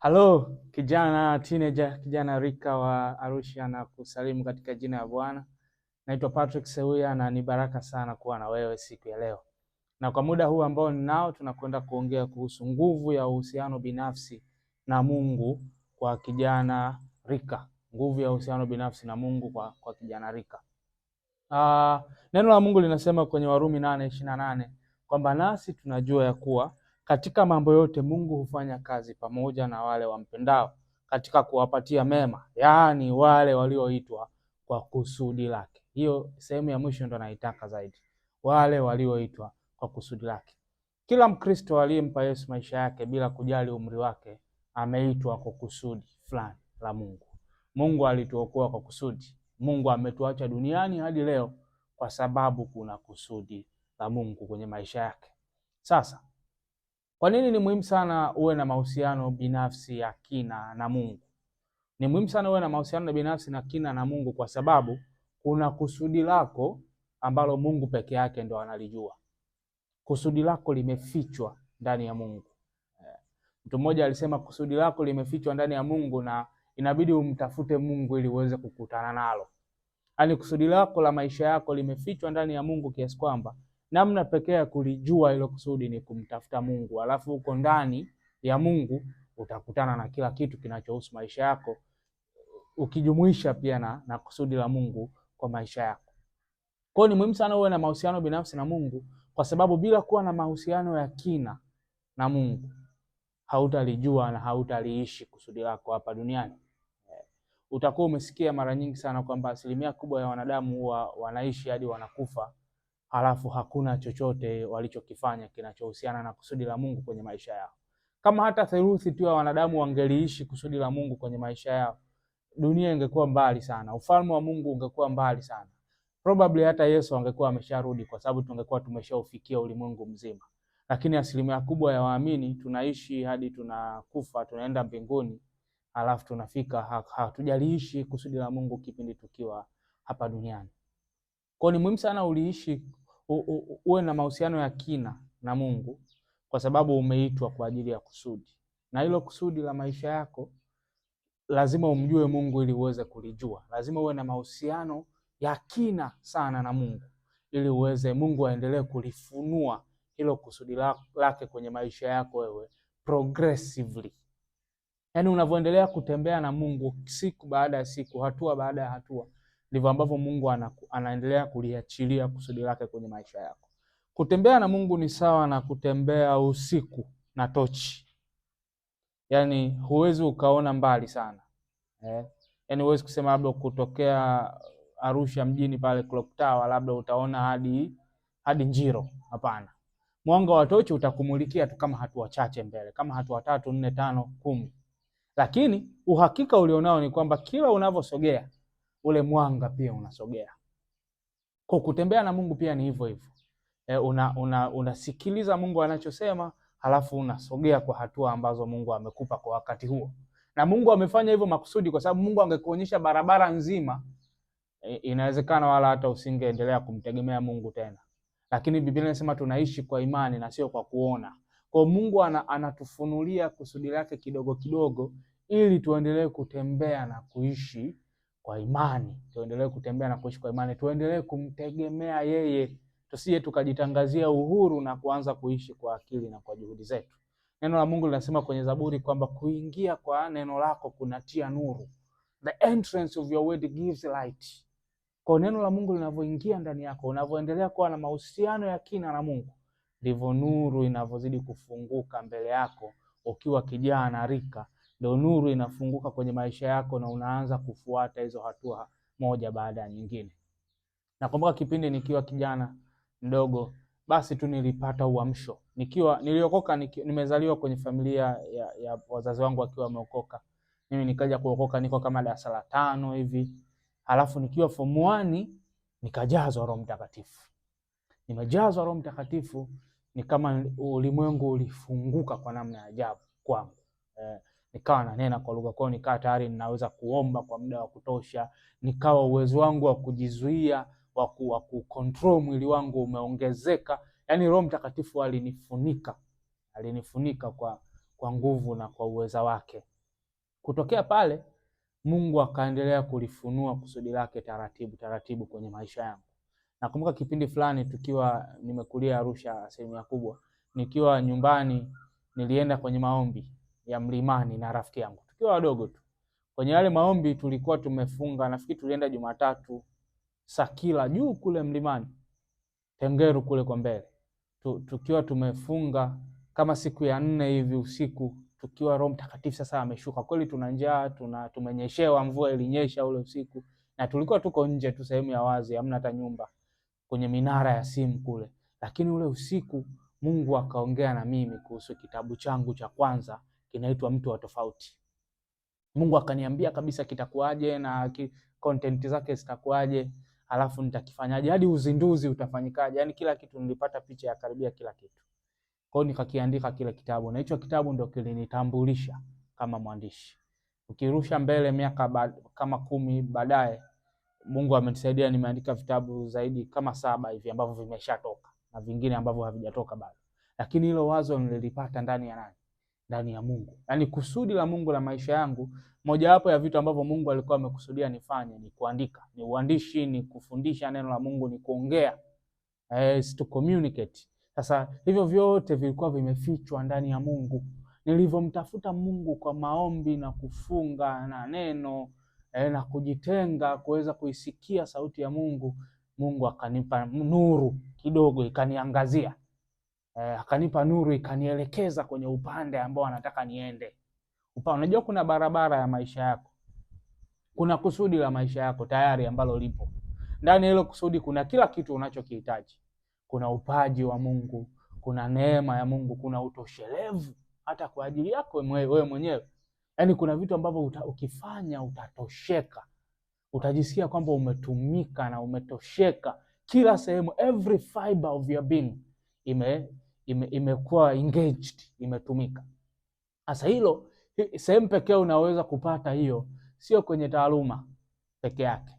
Halo kijana teenager, kijana rika wa Arusha, na kusalimu katika jina la Bwana. Naitwa Patrick Seuya na ni baraka sana kuwa na wewe siku ya leo. Na kwa muda huu ambao ninao, tunakwenda kuongea kuhusu nguvu ya uhusiano binafsi na Mungu kwa kijana rika. Nguvu ya uhusiano binafsi na Mungu kwa kijana rika. Neno la Mungu linasema kwenye Warumi 8:28 kwamba nasi tunajua ya kuwa katika mambo yote Mungu hufanya kazi pamoja na wale wampendao katika kuwapatia mema, yaani wale walioitwa kwa kusudi lake. Hiyo sehemu ya mwisho ndo naitaka zaidi, wale walioitwa kwa kusudi lake. Kila Mkristo aliyempa Yesu maisha yake bila kujali umri wake ameitwa kwa kusudi fulani la Mungu. Mungu alituokoa kwa kusudi. Mungu ametuacha duniani hadi leo kwa sababu kuna kusudi la Mungu kwenye maisha yake. Sasa, kwa nini ni muhimu sana uwe na mahusiano binafsi ya kina na Mungu? Ni muhimu sana uwe na mahusiano binafsi na kina na Mungu kwa sababu kuna kusudi lako ambalo Mungu peke yake ndo analijua. Kusudi lako limefichwa ndani ya Mungu. Mtu mmoja alisema kusudi lako limefichwa ndani ya Mungu na inabidi umtafute Mungu ili uweze kukutana nalo. Yaani kusudi lako la maisha yako limefichwa ndani ya Mungu kiasi kwamba namna pekee ya kulijua hilo kusudi ni kumtafuta Mungu. Alafu huko ndani ya Mungu utakutana na kila kitu kinachohusu maisha yako, ukijumuisha pia na kusudi la Mungu kwa maisha yako. Kwa hiyo ni muhimu sana uwe na mahusiano binafsi na Mungu, kwa sababu bila kuwa na mahusiano ya kina na Mungu hautalijua na hautaliishi kusudi lako hapa duniani. Utakuwa umesikia mara nyingi sana kwamba asilimia kubwa ya wanadamu huwa wanaishi hadi wanakufa, halafu hakuna chochote walichokifanya kinachohusiana na kusudi la Mungu kwenye maisha yao. Kama hata theluthi tu ya wanadamu wangeliishi kusudi la Mungu kwenye maisha yao, dunia ingekuwa mbali sana, ufalme wa Mungu ungekuwa mbali sana. Probably hata Yesu angekuwa amesharudi, kwa sababu tungekuwa tumeshaufikia ulimwengu mzima. Lakini asilimia kubwa ya waamini tunaishi hadi tunakufa, tunaenda mbinguni, halafu tunafika hatujaliishi kusudi la Mungu kipindi tukiwa hapa duniani. Kwa ni muhimu sana uwe na mahusiano ya kina na Mungu, kwa sababu umeitwa kwa ajili ya kusudi. Na hilo kusudi la maisha yako lazima umjue Mungu ili uweze kulijua. Lazima uwe na mahusiano ya kina sana na Mungu ili uweze Mungu aendelee kulifunua hilo kusudi lake kwenye maisha yako wewe progressively. Yaani unavyoendelea kutembea na Mungu siku baada ya siku, hatua baada ya hatua, ndivyo ambavyo Mungu anaendelea kuliachilia kusudi lake kwenye maisha yako. Kutembea na Mungu ni sawa na kutembea usiku na tochi. Yaani huwezi ukaona mbali sana. Yaani huwezi kusema labda kutokea Arusha mjini pale Clock Tower labda utaona hadi Njiro. Hapana. Mwanga wa tochi utakumulikia tu kama hatua chache mbele, kama hatua 3, 4, 5, 10. Lakini uhakika ulionao ni kwamba kila unavyosogea ule mwanga pia unasogea. Kwa kutembea na Mungu pia ni hivyo hivyo. Unasikiliza Mungu anachosema, halafu unasogea kwa hatua ambazo Mungu amekupa kwa wakati huo. Na Mungu amefanya hivyo makusudi, kwa sababu Mungu angekuonyesha barabara nzima, inawezekana wala hata usingeendelea kumtegemea Mungu tena. Lakini Biblia inasema tunaishi kwa imani na sio kwa kuona. Kwa Mungu anatufunulia kusudi lake kidogo kidogo ili tuendelee kutembea na kuishi kwa imani. Tuendelee kutembea na kuishi kwa imani. Tuendelee kumtegemea yeye. Tusije tukajitangazia uhuru na kuanza kuishi kwa akili na kwa juhudi zetu. Neno la Mungu linasema kwenye Zaburi kwamba kuingia kwa neno lako kunatia nuru. The entrance of your word gives light. Kwa neno la Mungu linavyoingia ndani yako, unavyoendelea kuwa na mahusiano ya kina na Mungu, ndivyo nuru inavyozidi kufunguka mbele yako. Ukiwa kijana rika, ndio nuru inafunguka kwenye maisha yako na unaanza kufuata hizo hatua moja baada ya nyingine. Nakumbuka kipindi nikiwa kijana mdogo, basi tu nilipata uamsho. Niliokoka, nimezaliwa kwenye familia ya wazazi wangu wakiwa wameokoka. Mimi nikaja kuokoka niko kama darasa la 5 hivi. Halafu nikiwa form 1 nikajazwa Roho Mtakatifu. Nimejazwa Roho Mtakatifu, ni kama ulimwengu ulifunguka kwa namna ya ajabu kwangu. Nikawa nanena kwa lugha, kwa nikawa tayari ninaweza kuomba kwa muda wa kutosha, nikawa uwezo wangu wa kujizuia wa kucontrol mwili wangu umeongezeka. Yaani Roho Mtakatifu alinifunika kwa nguvu na kwa uweza wake. Kutokea pale Mungu akaendelea kulifunua kusudi lake taratibu taratibu kwenye maisha yangu. Nakumbuka kipindi fulani tukiwa nimekulia Arusha asilimia kubwa, nikiwa nyumbani nilienda kwenye maombi ya mlimani na rafiki yangu. Tukiwa wadogo tu. Kwenye yale maombi tulikuwa tumefunga, nafikiri tulienda Jumatatu Sakila juu kule mlimani. Tengeru kule kwa mbele. Tukiwa tumefunga kama siku ya 4 hivi usiku, tukiwa Roho Mtakatifu sasa ameshuka. Kweli tuna njaa, tumenyeshewa, mvua ilinyesha ule usiku na tulikuwa tuko nje tu sehemu ya wazi, hamna hata nyumba, kwenye minara ya simu kule. Lakini ule usiku Mungu akaongea na mimi kuhusu kitabu changu cha kwanza kinaitwa Mtu wa Tofauti. Mungu akaniambia kabisa kitakuaje na content zake zitakuaje, alafu nitakifanyaje, hadi uzinduzi utafanyikaje, yani kila kitu nilipata picha ya karibia kila kitu. Kwa hiyo nikakiandika kile kitabu na hicho kitabu ndio kilinitambulisha kama mwandishi. Ukirusha mbele miaka kama 10 baadaye, Mungu amenisaidia nimeandika vitabu zaidi kama 7 hivi ambavyo vimeshatoka na vingine ambavyo havijatoka bado. Lakini hilo wazo nililipata ndani ya nani? Ndani ya Mungu. Yaani kusudi la Mungu la maisha yangu, mojawapo ya vitu ambavyo Mungu alikuwa amekusudia nifanye ni kuandika, ni uandishi, ni kufundisha neno la Mungu, ni kuongea, to communicate. Sasa hivyo vyote vilikuwa vimefichwa ndani ya Mungu. Nilivyomtafuta Mungu kwa maombi na kufunga na neno na kujitenga kuweza kuisikia sauti ya Mungu, Mungu akanipa nuru kidogo ikaniangazia. Akanipa nuru ikanielekeza kwenye upande ambao anataka niende. Unajua kuna barabara ya maisha yako. Kuna kusudi la maisha yako tayari ambalo lipo. Ndani hilo kusudi kuna kila kitu unachokihitaji. Kuna upaji wa Mungu, kuna neema ya Mungu, kuna utoshelevu hata kwa ajili yako wewe mwenyewe. Yaani kuna vitu ambavyo ukifanya utatosheka. Utajisikia kwamba umetumika na umetosheka. Kila sehemu, every fiber of your being imekuwa engaged, imetumika. Sasa hilo sehemu pekee unaweza kupata hiyo sio kwenye taaluma peke yake,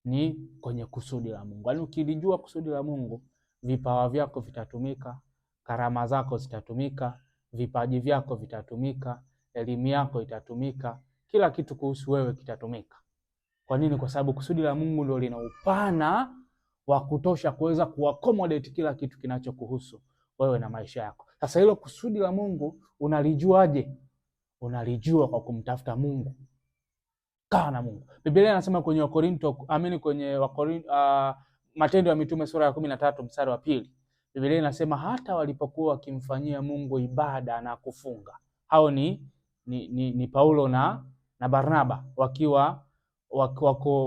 ni kwenye kusudi la Mungu. Yaani ukilijua kusudi la Mungu, vipawa vyako vitatumika, karama zako zitatumika, vipaji vyako vitatumika, elimu yako itatumika, kila kitu kuhusu wewe kitatumika. Kwa nini? Kwa sababu kusudi la Mungu ndio lina upana wa kutosha kuweza kuaccommodate kila kitu kinachokuhusu wewe na maisha yako. Sasa hilo kusudi la Mungu unalijuaje? Unalijua kwa kumtafuta Mungu. Kaa na Mungu. Biblia inasema kwenye Matendo ya Mitume sura ya 13 mstari wa 2. Biblia inasema hata walipokuwa wakimfanyia Mungu ibada na kufunga. Hao ni Paulo na Barnaba wakiwa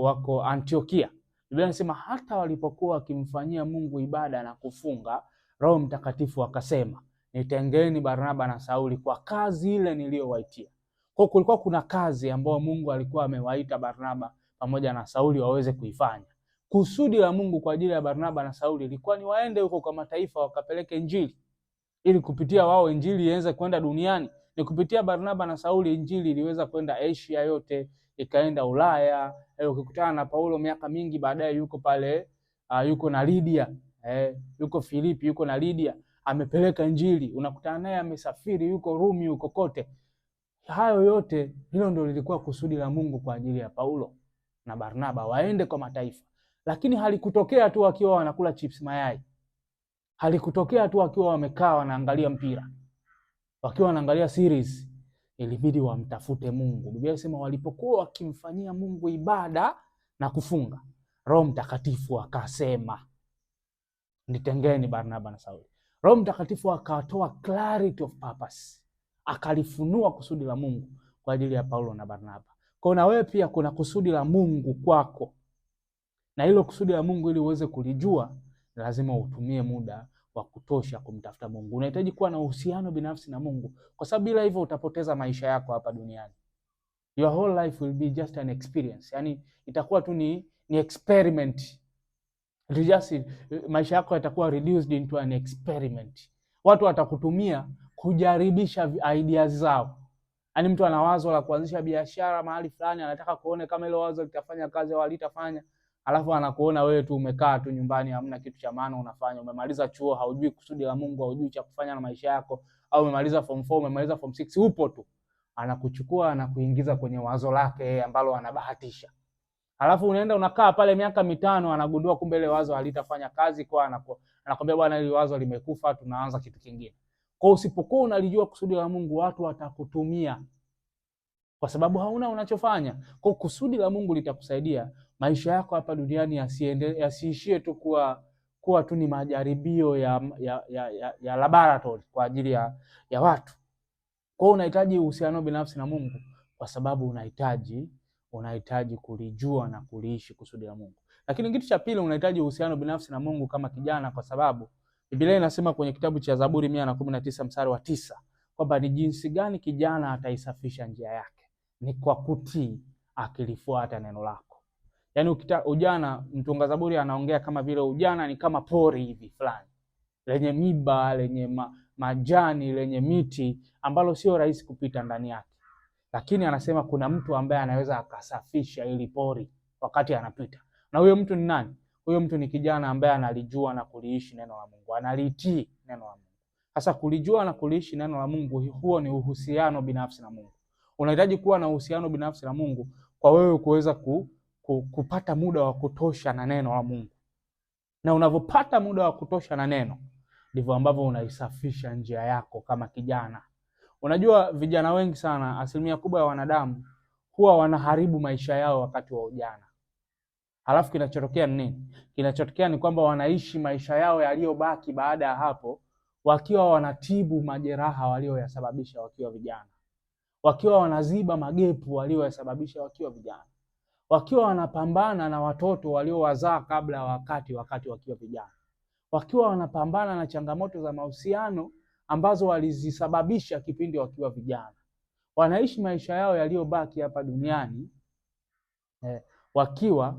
wako Antiokia. Biblia inasema hata walipokuwa wakimfanyia Mungu ibada na kufunga, Roho Mtakatifu akasema, nitengeni Barnaba na Sauli kwa kazi ile niliyowaitia. Kwa kulikuwa kuna kazi ambayo Mungu alikuwa amewaita Barnaba pamoja na Sauli waweze kuifanya. Kusudi la Mungu kwa ajili ya Barnaba na Sauli ilikuwa ni waende huko kwa mataifa wakapeleke Injili, ili kupitia wao Injili ianze kwenda duniani. Ni kupitia Barnaba na Sauli Injili iliweza kwenda Asia yote, ikaenda Ulaya. Ukikutana na Paulo miaka mingi baadaye yuko pale, yuko na Lydia, yuko Filipi, yuko na Lydia, amepeleka Injili. Unakutana naye amesafiri, yuko Rumi, yuko kote. Hayo yote, hilo ndio lilikuwa kusudi la Mungu kwa ajili ya Paulo na Barnaba, waende kwa mataifa. Lakini halikutokea tu wakiwa wanakula chips mayai. Halikutokea tu wakiwa wamekaa wanaangalia mpira, wakiwa wanaangalia series. Ilibidi wamtafute Mungu. Biblia inasema walipokuwa wakimfanyia Mungu ibada na kufunga, Roho Mtakatifu akasema, nitengeni Barnaba na Sauli. Roho Mtakatifu akatoa clarity of purpose, akalifunua kusudi la Mungu kwa ajili ya Paulo na Barnaba. Kwa na wewe pia kuna kusudi la Mungu kwako. Na hilo kusudi la Mungu ili uweze kulijua, lazima utumie muda wa kutosha kumtafuta Mungu. Unahitaji kuwa na uhusiano binafsi na Mungu, kwa sababu bila hivyo utapoteza maisha yako hapa duniani. Your whole life will be just an experience. Yani itakuwa tu ni experiment. Maisha yako yatakuwa reduced into an experiment. Watu watakutumia kujaribisha ideas zao. Yani mtu ana wazo la kuanzisha biashara mahali fulani, anataka kuone kama ile wazo litafanya kazi au halitafanya. Alafu anakuona wewe tu umekaa tu nyumbani, hamna kitu cha maana unafanya. Umemaliza chuo, haujui kusudi la Mungu, haujui cha kufanya na maisha yako, au umemaliza form 4, umemaliza form 6, upo tu. anakuchukua anakuingiza kwenye wazo lake ambalo anabahatisha. Alafu unaenda unakaa pale miaka 5, anagundua kumbe ile wazo halitafanya kazi, kwa anakwambia bwana, ile wazo limekufa, tunaanza kitu kingine. Kwa usipokuwa unalijua kusudi la Mungu, watu watakutumia kwa sababu hauna unachofanya. Kwa kusudi la Mungu litakusaidia maisha yako hapa duniani yasiishie tu kuwa tu ni majaribio ya laboratory kwa ajili ya watu. Kwa unahitaji uhusiano binafsi na Mungu kwa sababu unahitaji kulijua na kuliishi kusudi la Mungu. Lakini kitu cha pili, unahitaji uhusiano binafsi na Mungu kama kijana kwa sababu Biblia inasema kwenye kitabu cha Zaburi 119 mstari wa 9 kwamba ni jinsi gani kijana ataisafisha njia yake, ni kwa kutii akilifuata neno lako. Yaani ujana, mtunga Zaburi anaongea kama vile ujana ni kama pori hivi fulani lenye miba, lenye majani, lenye miti ambalo sio rahisi kupita ndani yake. Lakini anasema kuna mtu ambaye anaweza akasafisha ili pori wakati anapita. Na huyo mtu ni nani? Huyo mtu ni kijana ambaye analijua na kuliishi neno la Mungu, analitii neno la Mungu. Sasa kulijua na kuliishi neno la Mungu, huo ni uhusiano binafsi na Mungu. Unahitaji kuwa na uhusiano binafsi na Mungu kwa wewe kuweza kupata muda wa kutosha na neno la Mungu. Na unavyopata muda wa kutosha na neno, ndivyo ambavyo unaisafisha njia yako kama kijana. Unajua vijana wengi sana, asilimia kubwa ya wanadamu huwa wanaharibu maisha yao wakati wa ujana. Halafu kinachotokea ni nini? Kinachotokea ni kwamba wanaishi maisha yao yaliyobaki baada ya hapo wakiwa wanatibu majeraha walioyasababisha wakiwa vijana, wakiwa wanaziba magepu walioyasababisha wakiwa vijana, wakiwa wanapambana na watoto waliowazaa kabla ya wakati wakiwa vijana, wakiwa wanapambana na changamoto za mahusiano ambazo walizisababisha kipindi wakiwa vijana. Wanaishi maisha yao yaliyobaki hapa duniani wakiwa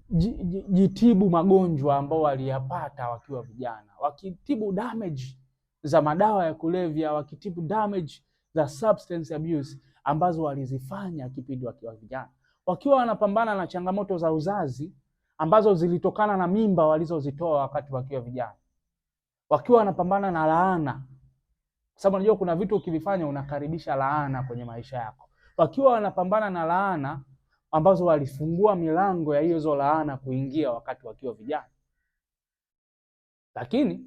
wanajitibu magonjwa ambao waliyapata wakiwa vijana, wakitibu damage za madawa ya kulevya, wakitibu damage za substance abuse ambazo walizifanya kipindi wakiwa vijana, wakiwa wanapambana na changamoto za uzazi ambazo zilitokana na mimba walizozitoa wakati wakiwa vijana, wakiwa wanapambana na laana, kwa sababu unajua kuna vitu ukivifanya unakaribisha laana kwenye maisha yako. Wakiwa wanapambana na laana ambazo walifungua milango ya hizo laana kuingia wakati wakiwa vijana. Lakini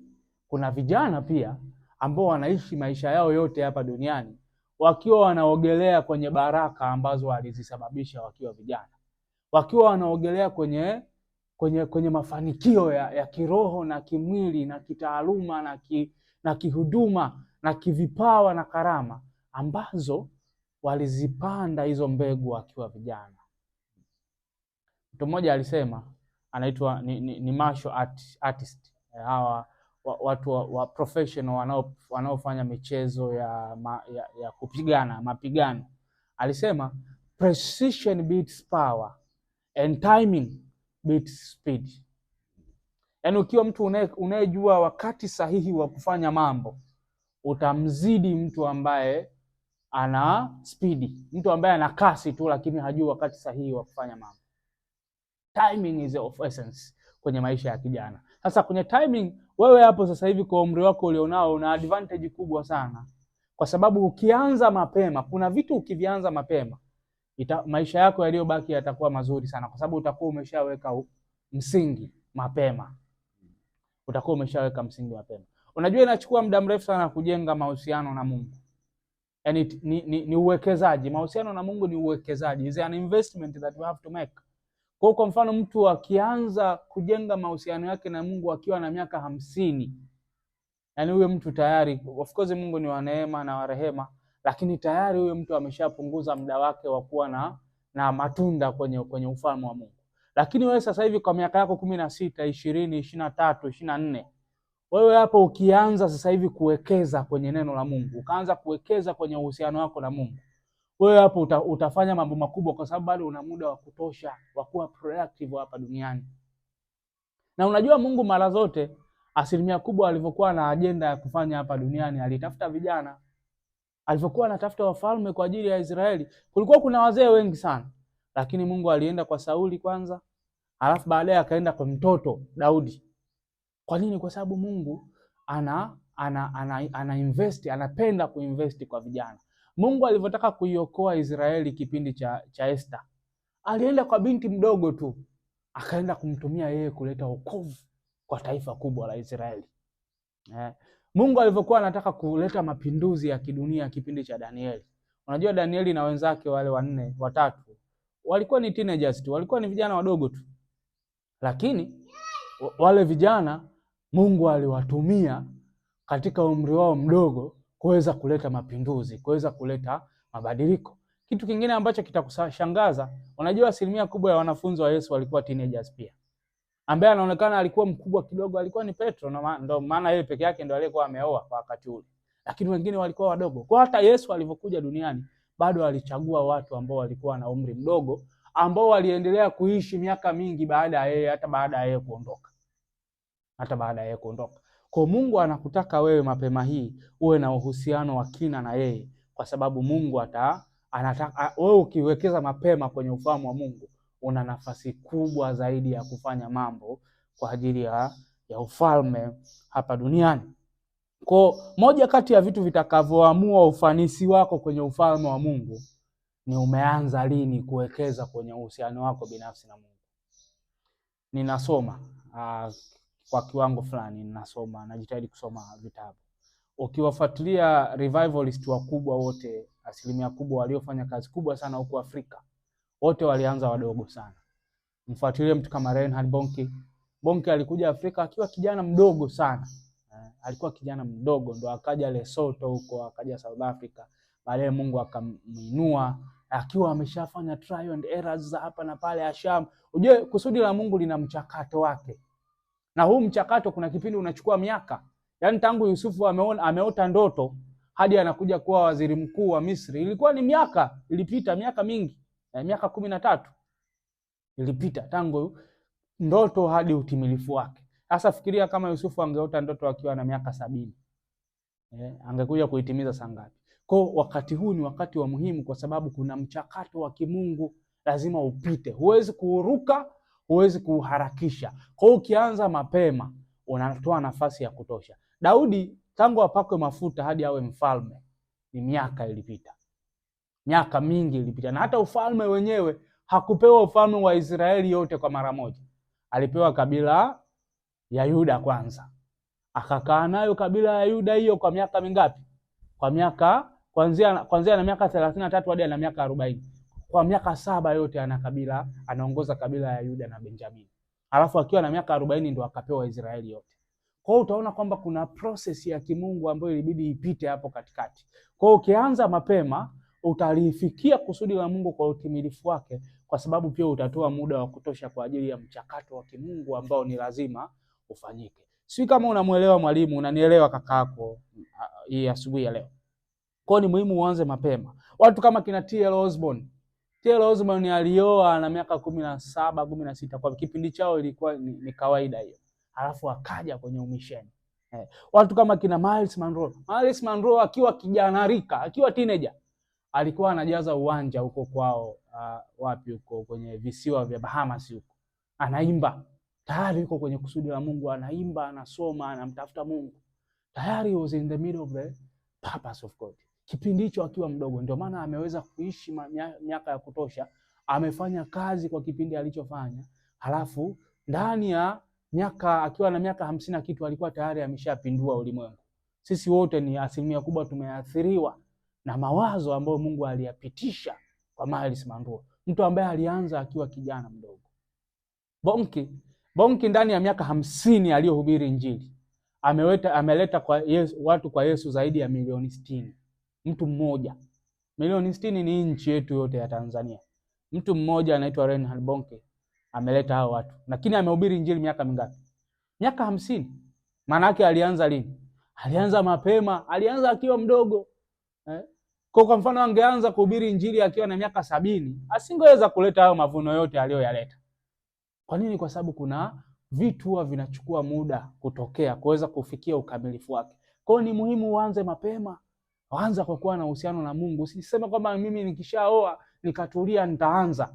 kuna vijana pia ambao wanaishi maisha yao yote hapa duniani wakiwa wanaogelea kwenye baraka ambazo walizisababisha wakiwa vijana, wakiwa wanaogelea kwenye mafanikio ya kiroho na kimwili na kitaaluma na kihuduma na kivipawa na karama ambazo walizipanda hizo mbegu wakiwa vijana. Mtu mmoja alisema, anaitwa ni martial artist, hawa watu wa professional wanaofanya michezo ya kupigana, mapigano. Alisema precision beats power and timing beats speed. Yaani ukiwa mtu unayejua wakati sahihi wa kufanya mambo, utamzidi mtu ambaye ana speed, mtu ambaye ana kasi tu lakini hajui wakati sahihi wa kufanya mambo. Timing is of essence kwenye maisha ya kijana. Sasa kwenye timing, wewe hapo sasa hivi kwa umri wako ulionao una advantage kubwa sana, kwa sababu ukianza mapema, kuna vitu ukivianza mapema maisha yako yaliyobaki yatakuwa mazuri sana, kwa sababu utakuwa umeshaweka msingi mapema. Utakuwa umeshaweka msingi mapema. Unajua inachukua muda mrefu sana kujenga mahusiano na Mungu. Yaani ni uwekezaji. Mahusiano na Mungu ni uwekezaji. It's an investment that we have to make. Kwa mfano mtu akianza kujenga mahusiano yake na Mungu akiwa na miaka 50, yaani huyo mtu tayari, of course Mungu ni wa neema na wa rehema, lakini tayari huyo mtu ameshapunguza muda wake wa kuwa na matunda kwenye ufalme wa Mungu. Lakini wewe sasa hivi kwa miaka yako 16, 20, 23, 24, wewe hapo ukianza sasa hivi kuwekeza kwenye neno la Mungu, ukaanza kuwekeza kwenye uhusiano wako na Mungu, wewe hapo utafanya mambo makubwa, kwa sababu bado una muda wa kutosha wa kuwa proactive hapa duniani. Na unajua Mungu mara zote asilimia kubwa alivyokuwa na ajenda ya kufanya hapa duniani, alitafuta vijana. Alivyokuwa anatafuta wafalme kwa ajili ya Israeli, kulikuwa kuna wazee wengi sana, lakini Mungu alienda kwa Sauli kwanza, alafu baadaye akaenda kwa mtoto Daudi. Kwa nini? Kwa sababu Mungu anapenda kuinvest kwa vijana. Mungu alivyotaka kuiokoa Israeli kipindi cha Esther, alienda kwa binti mdogo tu, akaenda kumtumia yeye kuleta wokovu kwa taifa kubwa la Israeli. Mungu alivyokuwa anataka kuleta mapinduzi ya kidunia kipindi cha Danieli. Unajua Danieli na wenzake wale watatu walikuwa ni teenagers tu, walikuwa ni vijana wadogo tu, lakini wale vijana Mungu aliwatumia katika umri wao mdogo kuweza kuleta mapinduzi, kuweza kuleta mabadiliko. Kitu kingine ambacho kitakushangaza, unajua asilimia kubwa ya wanafunzi wa Yesu walikuwa teenagers pia. Ambaye anaonekana alikuwa mkubwa kidogo alikuwa ni Petro, na ndio maana yeye peke yake ndio aliyekuwa ameoa kwa wakati ule. Lakini wengine walikuwa wadogo. Kwa hata Yesu alivyokuja duniani bado alichagua watu ambao walikuwa na umri mdogo, ambao waliendelea kuishi miaka mingi baada ya yeye, hata baada ya yeye kuondoka. Kwa Mungu anakutaka wewe mapema hii uwe na uhusiano wa kina na yeye, kwa sababu Mungu anataka wewe ukiwekeza mapema kwenye ufahamu wa Mungu, una nafasi kubwa zaidi ya kufanya mambo kwa ajili ya ufalme hapa duniani. Kwa moja kati ya vitu vitakavyoamua ufanisi wako kwenye ufalme wa Mungu ni umeanza lini kuwekeza kwenye uhusiano wako binafsi na Mungu. Ninasoma kwa kiwango fulani, najitahidi kusoma vitabu. Ukiwafuatilia revivalist wakubwa wote, asilimia kubwa waliofanya kazi kubwa sana huko Afrika, wote walianza wadogo sana. Mfuatilie mtu kama Reinhard Bonnke. Bonnke alikuja Afrika akiwa kijana mdogo sana. Alikuwa kijana mdogo, ndo akaja Lesotho huko, akaja South Africa. Baadaye Mungu akamuinua akiwa ameshafanya trial and errors za hapa na pale Asham. Unajua kusudi la Mungu lina mchakato wake. Na huu mchakato kuna kipindi unachukua miaka. Yaani tangu Yusufu ameota ndoto hadi anakuja kuwa waziri mkuu wa Misri, ilikuwa ni ilipita miaka mingi. Miaka 13 ilipita tangu ndoto hadi utimilifu wake. Sasa fikiria kama Yusufu angeota ndoto akiwa na miaka 70. Angekuja kuitimiza saa ngapi? Kwa wakati huu ni wakati wa muhimu, kwa sababu kuna mchakato wa kimungu lazima upite. Huwezi kuuruka, huwezi kuharakisha. Kwa hiyo ukianza mapema unatoa nafasi ya kutosha. Daudi tangu apakwe mafuta hadi awe mfalme ni miaka ilipita. Miaka mingi ilipita, na hata ufalme wenyewe hakupewa ufalme wa Israeli yote kwa mara moja. Alipewa kabila ya Yuda kwanza. Akakaa nayo kabila ya Yuda hiyo kwa miaka mingapi? Kwa miaka kuanzia na miaka 33 hadi na miaka 40. Kwa miaka 7 yote anaongoza kabila ya Yuda na Benjamin. Alafu akiwa na miaka 40 ndo akapewa Israeli yote. Kwa hiyo utaona kwamba kuna process ya kimungu ambayo ilibidi ipite hapo katikati. Kwa hiyo ukianza mapema utalifikia kusudi la Mungu kwa utimilifu wake, kwa sababu pia utatoa muda wa kutosha kwa ajili ya mchakato wa kimungu ambao ni lazima ufanyike. Si kama unamuelewa mwalimu, unanielewa kakaako hii asubuhi ya leo. Kwa ni muhimu uanze mapema. Watu kama kina T.L. Osborne alioa na miaka 17, 16, kwa kipindi chao ilikuwa ni kawaida hiyo. Alafu akaja kwenye umisheni. Watu kama kina Miles Monroe akiwa kijana rika, akiwa teenager, alikuwa anajaza uwanja huko kwao, wapi huko kwenye visiwa vya Bahamas huko. Anaimba. Tayari yuko kwenye kusudi la Mungu, anaimba, anasoma, anamtafuta Mungu. Tayari he was in the middle of the purpose of God. Kipindi hicho akiwa mdogo, ndio maana ameweza kuishi miaka ya kutosha, amefanya kazi kwa kipindi alichofanya. Halafu ndani ya miaka akiwa na miaka 50 na kitu alikuwa tayari ameshapindua ulimwengu. Sisi wote ni asilimia kubwa tumeathiriwa na mawazo ambayo Mungu aliyapitisha kwa Miles Monroe, mtu ambaye alianza akiwa kijana mdogo. Bonnke ndani ya miaka 50 aliyohubiri Injili ameleta watu kwa Yesu zaidi ya milioni 60. Mtu mmoja. Milioni 60 ni nchi yetu yote ya Tanzania. Mtu mmoja anaitwa Reinhard Bonnke ameleta hao watu. Lakini amehubiri Injili miaka mingapi? Miaka 50. Maana yake alianza lini? Alianza mapema, alianza akiwa mdogo. Kwa mfano angeanza kuhubiri Injili akiwa na miaka 70, asingeweza kuleta hayo mavuno yote aliyoyaleta. Kwa nini? Kwa sababu kuna vitu huwa vinachukua muda kutokea kuweza kufikia ukamilifu wake. Kwa hiyo ni muhimu uanze mapema. Anza kwa kuwa na uhusiano na Mungu. Usiseme kwamba mimi nikishaoa nikatulia nitaanza.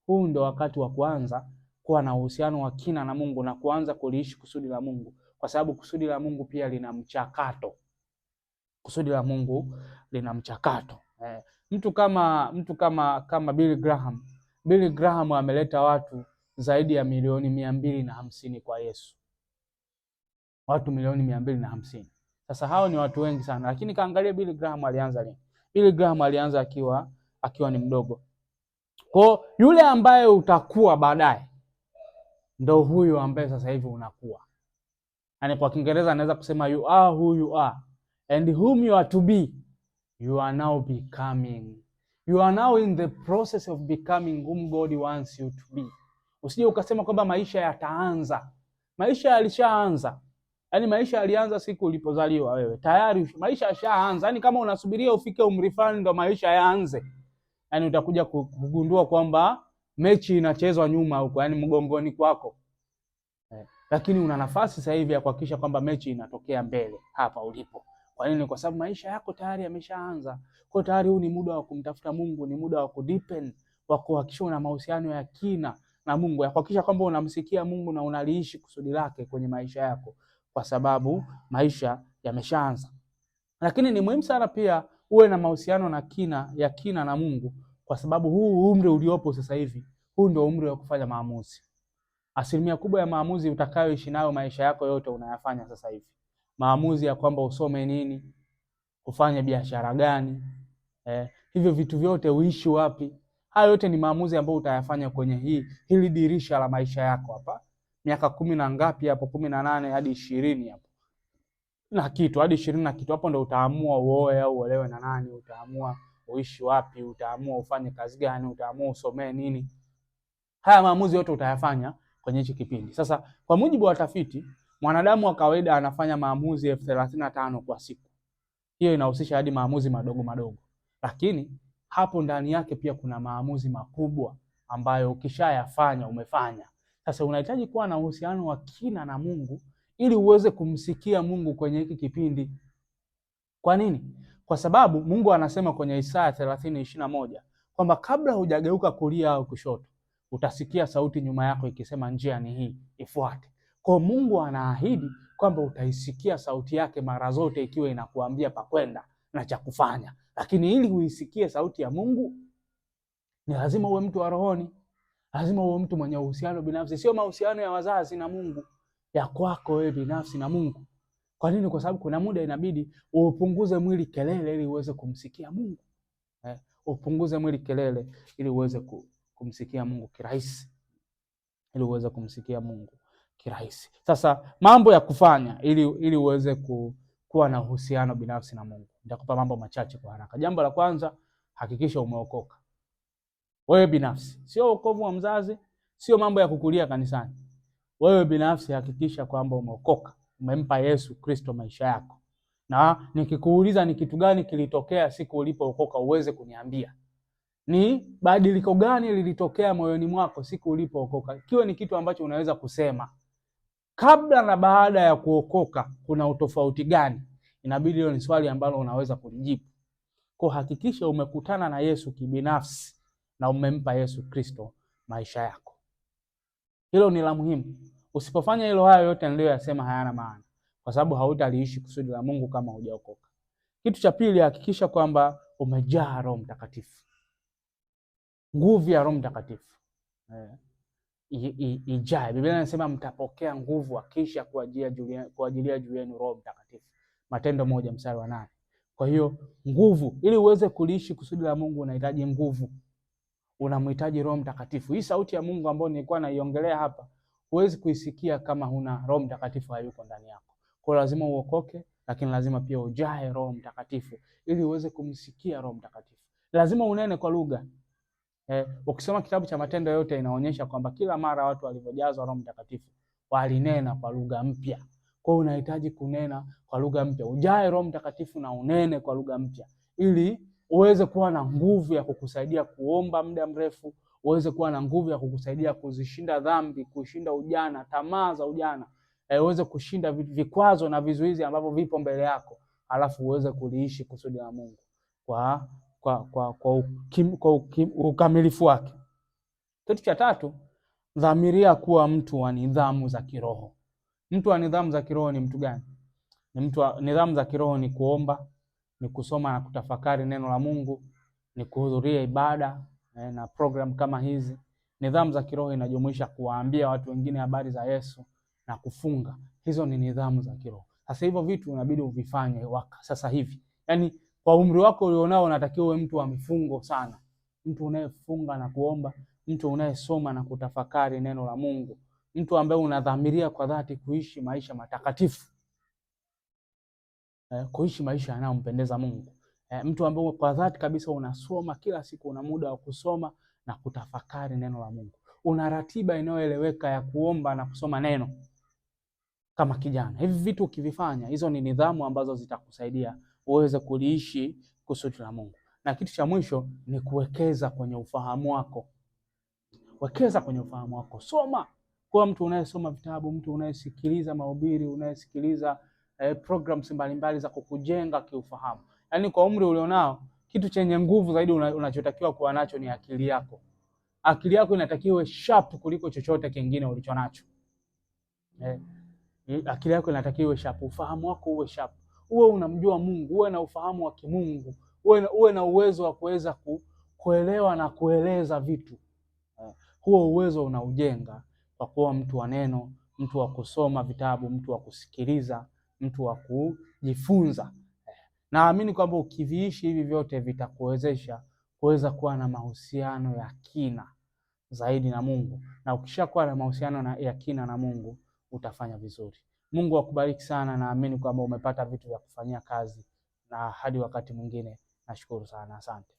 Huu ndio wakati wa kuanza kuwa na uhusiano wa kina na Mungu na kuanza kuliishi kusudi la Mungu. kwa sababu kusudi la Mungu pia lina mchakato. Kusudi la Mungu lina mchakato. Mtu kama Billy Graham ameleta watu zaidi ya milioni 250 kwa Yesu. Watu milioni 250. Sasa hao ni watu wengi sana, lakini kaangalia Billy Graham alianza lini? Billy Graham alianza akiwa ni mdogo. Kwa yule ambaye utakuwa baadaye ndo huyo ambaye sasa hivi unakuwa. Yaani kwa Kiingereza anaweza kusema you are who you are and whom you are to be. You are now becoming. You are now in the process of becoming whom God wants you to be. Usije ukasema kwamba maisha yataanza. Maisha yalishaanza. Yaani maisha yalianza siku ulipozaliwa wewe. Tayari maisha yashaanza. Yaani kama unasubiria ufike umri fulani ndo maisha yaanze. Yaani utakuja kugundua kwamba mechi inachezwa nyuma huko, yaani mgongoni kwako. Lakini una nafasi sasa hivi ya kuhakikisha kwamba mechi inatokea mbele hapa ulipo. Kwa nini? Kwa sababu maisha yako tayari yameshaanza. Kwa tayari huu ni muda wa kumtafuta Mungu, ni muda wa kudeepen, wa kuhakikisha una mahusiano ya kina na Mungu, ya kuhakikisha kwamba unamsikia Mungu na unaliishi kusudi lake kwenye maisha yako, kwa sababu maisha yameshaanza. Lakini ni muhimu sana pia uwe na mahusiano ya kina na Mungu, kwa sababu huu umri uliopo sasa hivi, huu ndio umri wa kufanya maamuzi. Asilimia kubwa ya maamuzi utakayoishi nayo maisha yako yote unayafanya sasa hivi. Maamuzi ya kwamba usome nini, ufanye biashara gani, hivyo vitu vyote, uishi wapi. Hayo yote ni maamuzi ambayo utayafanya kwenye hili dirisha la maisha yako hapa. Miaka 10 na ngapi hapo, 18 hadi 20 hapo. Na kitu hadi 20 na kitu hapo ndo utaamua uoe au uolewe na nani, utaamua uishi wapi, utaamua ufanye kazi gani, utaamua usomee nini. Haya maamuzi yote utayafanya kwenye hichi kipindi. Sasa kwa mujibu wa tafiti, mwanadamu wa kawaida anafanya maamuzi 35 kwa siku. Hiyo inahusisha hadi maamuzi madogo madogo. Lakini hapo ndani yake pia kuna maamuzi makubwa ambayo ukishayafanya umefanya. Sasa unahitaji kuwa na uhusiano wa kina na Mungu ili uweze kumsikia Mungu kwenye hiki kipindi. Kwa nini? Kwa sababu Mungu anasema kwenye Isaya 30:21 kwamba kabla hujageuka kulia au kushoto, utasikia sauti nyuma yako ikisema njia ni hii, ifuate. Kwa Mungu anaahidi kwamba utaisikia sauti yake mara zote ikiwa inakuambia pa kwenda na cha kufanya. Lakini ili uisikie sauti ya Mungu ni lazima uwe mtu wa rohoni. Lazima uwe mtu mwenye uhusiano binafsi, sio mahusiano ya wazazi na Mungu, ya kwako wewe binafsi na Mungu. Kwa nini? Kwa sababu kuna muda inabidi upunguze mwili kelele ili uweze kumsikia Mungu. Upunguze mwili kelele ili uweze kumsikia Mungu kirahisi. Ili uweze kumsikia Mungu kirahisi. Sasa mambo ya kufanya ili uweze kuwa na uhusiano binafsi na Mungu. Nitakupa mambo machache kwa haraka. Jambo la kwanza, hakikisha umeokoka. Wewe binafsi, sio wokovu wa mzazi, sio mambo ya kukulia kanisani. Wewe binafsi hakikisha kwamba umeokoka, umempa Yesu Kristo maisha yako. Na nikikuuliza ni kitu gani kilitokea siku ulipookoka, uweze kuniambia. Ni badiliko gani lilitokea moyoni mwako siku ulipookoka? Kiwe ni kitu ambacho unaweza kusema. Kabla na baada ya kuokoka kuna utofauti gani? Inabidi hilo ni swali ambalo unaweza kulijibu. Kwa hakikisha umekutana na Yesu kibinafsi na umempa Yesu Kristo maisha yako. Hilo ni la muhimu. Usipofanya hilo, hayo yote niliyoyasema hayana maana, kwa sababu hautaliishi kusudi la Mungu kama hujaokoka. Kitu cha pili, hakikisha kwamba umejaa Roho Mtakatifu. Nguvu ya Roho Mtakatifu ijae. Biblia inasema mtapokea nguvu akisha kuajilia juu yenu Roho Mtakatifu. Matendo 1:8. Kwa hiyo nguvu, ili uweze kuliishi kusudi la Mungu unahitaji nguvu. Unamhitaji Roho Mtakatifu. Hii sauti ya Mungu ambayo nilikuwa naiongelea hapa, huwezi kuisikia kama huna Roho Mtakatifu hayuko ndani yako. Kwa lazima uokoke, lakini lazima pia ujae Roho Mtakatifu ili uweze kumsikia Roho Mtakatifu. Lazima unene kwa lugha. Ukisoma kitabu cha Matendo yote inaonyesha kwamba kila mara watu walivyojazwa Roho Mtakatifu walinena kwa lugha mpya. Kwa hiyo unahitaji kunena kwa lugha mpya. Ujae Roho Mtakatifu na unene kwa lugha mpya ili uweze kuwa na nguvu ya kukusaidia kuomba muda mrefu, uweze kuwa na nguvu ya kukusaidia kuzishinda dhambi, kushinda ujana, tamaa za ujana, uweze kushinda vikwazo na vizuizi ambavyo vipo mbele yako, alafu uweze kuliishi kusudi la Mungu kwa ukamilifu wake. Kitu cha tatu, dhamiria kuwa mtu wa nidhamu za kiroho. Mtu wa nidhamu za kiroho ni mtu gani? Ni mtu wa nidhamu za kiroho ni kuomba, ni kusoma na kutafakari neno la Mungu, ni kuhudhuria ibada na program kama hizi. Nidhamu za kiroho inajumuisha kuwaambia watu wengine habari za Yesu na kufunga. Hizo ni nidhamu za kiroho. Sasa hivyo vitu inabidi uvifanye sasa hivi. Yaani kwa umri wako ulionao unatakiwa uwe mtu wa mifungo sana. Mtu unayefunga na kuomba, mtu unayesoma na kutafakari neno la Mungu, mtu ambaye unadhamiria kwa dhati kuishi maisha matakatifu. Kuishi maisha yanayompendeza Mungu. Mtu ambaye kwa dhati kabisa unasoma kila siku, una muda wa kusoma na kutafakari neno la Mungu. Una ratiba inayoeleweka ya kuomba na kusoma neno kama kijana. Hivi vitu ukivifanya, hizo ni nidhamu ambazo zitakusaidia uweze kuliishi kusudi la Mungu. Na kitu cha mwisho ni kuwekeza kwenye ufahamu wako. Wekeza kwenye ufahamu wako. Soma. Kwa mtu unayesoma vitabu, mtu unayesikiliza mahubiri, unayesikiliza programs mbalimbali za kukujenga kiufahamu. Yaani kwa umri ulionao, kitu chenye nguvu zaidi unachotakiwa kuwa nacho ni akili yako. Akili yako inatakiwa sharp kuliko chochote kingine ulichonacho. Akili yako inatakiwa sharp, ufahamu wako uwe sharp. Uwe unamjua Mungu, uwe na ufahamu wa kimungu, uwe na uwezo wa kuweza kuelewa na kueleza vitu. Huo uwezo unaujenga kwa kuwa mtu wa neno, mtu wa kusoma vitabu, mtu wa kusikiliza, mtu wa kujifunza. Naamini kwamba ukiviishi hivi vyote vitakuwezesha kuweza kuwa na mahusiano ya kina zaidi na Mungu. Na ukishakuwa na mahusiano ya kina na Mungu, utafanya vizuri. Mungu akubariki sana. Naamini kwamba umepata vitu vya kufanyia kazi, na hadi wakati mwingine, nashukuru sana. Asante.